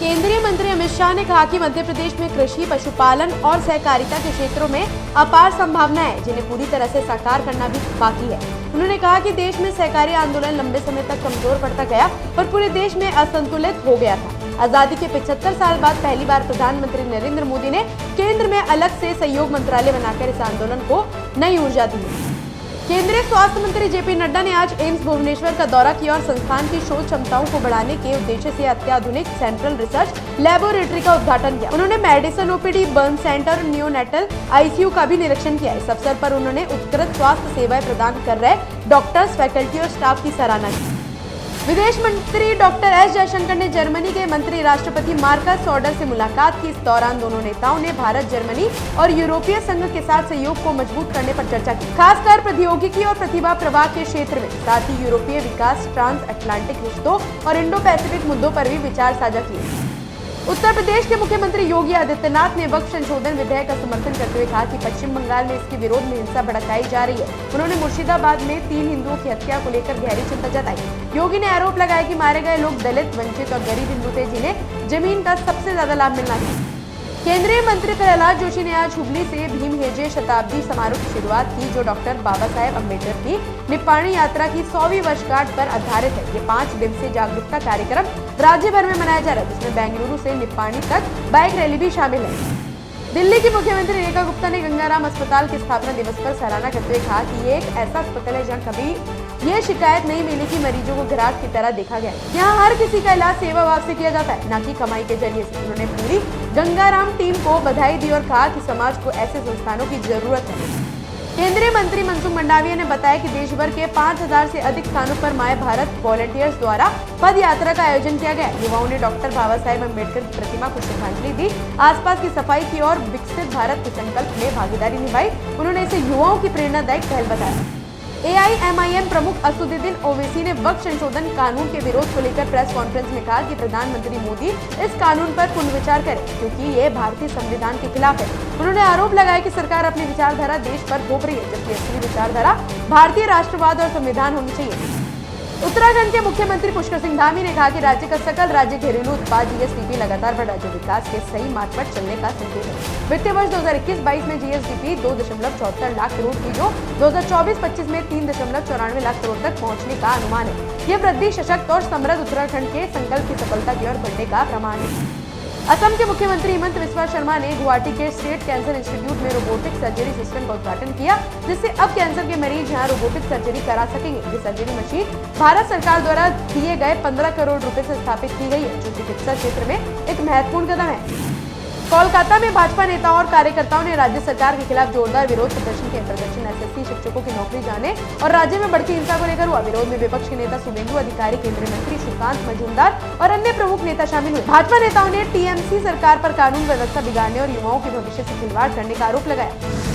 केंद्रीय मंत्री अमित शाह ने कहा कि मध्य प्रदेश में कृषि, पशुपालन और सहकारिता के क्षेत्रों में अपार संभावनाएं हैं, जिन्हें पूरी तरह से साकार करना भी बाकी है। उन्होंने कहा कि देश में सहकारी आंदोलन लंबे समय तक कमजोर पड़ता गया और पूरे देश में असंतुलित हो गया था। आजादी के 75 साल बाद पहली बार प्रधानमंत्री नरेंद्र मोदी ने केंद्र में अलग से सहयोग मंत्रालय बनाकर इस आंदोलन को नई ऊर्जा दी। केंद्रीय स्वास्थ्य मंत्री जेपी नड्डा ने आज एम्स भुवनेश्वर का दौरा किया और संस्थान की शोध क्षमताओं को बढ़ाने के उद्देश्य से अत्याधुनिक सेंट्रल रिसर्च लैबोरेटरी का उद्घाटन किया। उन्होंने मेडिसिन, ओपीडी, बर्न सेंटर और नियोनेटल आईसीयू का भी निरीक्षण किया। इस अवसर पर उन्होंने उत्कृष्ट स्वास्थ्य सेवाएं प्रदान कर रहे डॉक्टर्स, फैकल्टी और स्टाफ की सराहना की। विदेश मंत्री डॉक्टर एस जयशंकर ने जर्मनी के मंत्री राष्ट्रपति मार्कस सॉडर से मुलाकात की। इस दौरान दोनों नेताओं ने भारत, जर्मनी और यूरोपीय संघ के साथ सहयोग को मजबूत करने पर चर्चा की, खासकर प्रौद्योगिकी और प्रतिभा प्रवाह के क्षेत्र में। साथ ही यूरोपीय विकास, ट्रांस अटलांटिक रिश्तों और इंडो पैसिफिक मुद्दों पर भी विचार साझा किए। उत्तर प्रदेश के मुख्यमंत्री योगी आदित्यनाथ ने वक्फ संशोधन विधेयक का समर्थन करते हुए कहा कि पश्चिम बंगाल में इसके विरोध में हिंसा भड़काई जा रही है। उन्होंने मुर्शिदाबाद में 3 हिंदुओं की हत्या को लेकर गहरी चिंता जताई। योगी ने आरोप लगाया कि मारे गए लोग दलित, वंचित और गरीब हिंदू थे, जिन्हें जमीन का सबसे ज्यादा लाभ मिलना चाहिए। केंद्रीय मंत्री प्रहलाद जोशी ने आज हुबली से भीम हेजे शताब्दी समारोह की शुरुआत की, जो डॉक्टर बाबा साहेब अम्बेडकर की निप्पाणी यात्रा की 100वीं वर्षगांठ पर आधारित है। ये 5 दिवसीय जागरूकता कार्यक्रम राज्य भर में मनाया जा रहा है, जिसमें बेंगलुरु से निप्पाणी तक बाइक रैली भी शामिल है। दिल्ली की मुख्यमंत्री रेखा गुप्ता ने गंगाराम अस्पताल के स्थापना दिवस पर सराहना करते हुए कहा कि ये एक ऐसा अस्पताल है जहाँ कभी ये शिकायत नहीं मिली कि मरीजों को ग्राहक की तरह देखा गया। यहाँ हर किसी का इलाज सेवा भाव से किया जाता है, न कि कमाई के जरिए से। उन्होंने पूरी गंगाराम टीम को बधाई दी और कहा कि समाज को ऐसे संस्थानों की जरूरत है। केंद्रीय मंत्री मनसुख मंडाविया ने बताया कि देश भर के 5000 से अधिक स्थानों पर माय भारत वॉलंटियर्स द्वारा पद यात्रा का आयोजन किया गया। युवाओं ने डॉक्टर बाबा साहेब अम्बेडकर की प्रतिमा को श्रद्धांजलि दी, आसपास की सफाई की और विकसित भारत के संकल्प में भागीदारी निभाई। उन्होंने इसे युवाओं की प्रेरणादायक पहल बताया। AIMIM प्रमुख असदुद्दीन ओवैसी ने वक्फ संशोधन कानून के विरोध को लेकर प्रेस कॉन्फ्रेंस में कहा कि प्रधानमंत्री मोदी इस कानून पर पुनर्विचार करें, क्योंकि ये भारतीय संविधान के खिलाफ है। उन्होंने आरोप लगाया कि सरकार अपनी विचारधारा देश पर थोप रही है, जबकि असली विचारधारा भारतीय राष्ट्रवाद और संविधान होनी चाहिए। उत्तराखंड के मुख्यमंत्री पुष्कर सिंह धामी ने कहा कि राज्य का सकल राज्य घरेलू उत्पाद GSDP लगातार बढ़ रहा है, जो विकास के सही मार्ग पर चलने का संकेत है। वित्तीय वर्ष 2021-22 में GSDP 2.74 लाख करोड़ की, जो 2024-25 में 3.94 लाख करोड़ तक पहुंचने का अनुमान है। यह वृद्धि सशक्त और समृद्ध उत्तराखंड के संकल्प की सफलता की ओर बढ़ने का प्रमाण है। असम के मुख्यमंत्री हिमंत बिस्वा शर्मा ने गुवाहाटी के स्टेट कैंसर इंस्टीट्यूट में रोबोटिक सर्जरी सिस्टम का उद्घाटन किया, जिससे अब कैंसर के मरीज यहां रोबोटिक सर्जरी करा सकेंगे। ये सर्जरी मशीन भारत सरकार द्वारा दिए गए 15 करोड़ रुपए से स्थापित की गई है, जो चिकित्सा क्षेत्र में एक महत्वपूर्ण कदम है। कोलकाता में भाजपा नेताओं और कार्यकर्ताओं ने राज्य सरकार के खिलाफ जोरदार विरोध प्रदर्शन किया। प्रदर्शन SSC शिक्षकों की नौकरी जाने और राज्य में बढ़ती हिंसा को लेकर हुआ। विरोध में विपक्ष के नेता शुभेंदु अधिकारी, केंद्रीय मंत्री श्रीकांत मजूमदार और अन्य प्रमुख नेता शामिल हुए। भाजपा नेताओं ने TMC सरकार पर कानून व्यवस्था बिगाड़ने और युवाओं के भविष्य से खिलवाड़ करने का आरोप लगाया।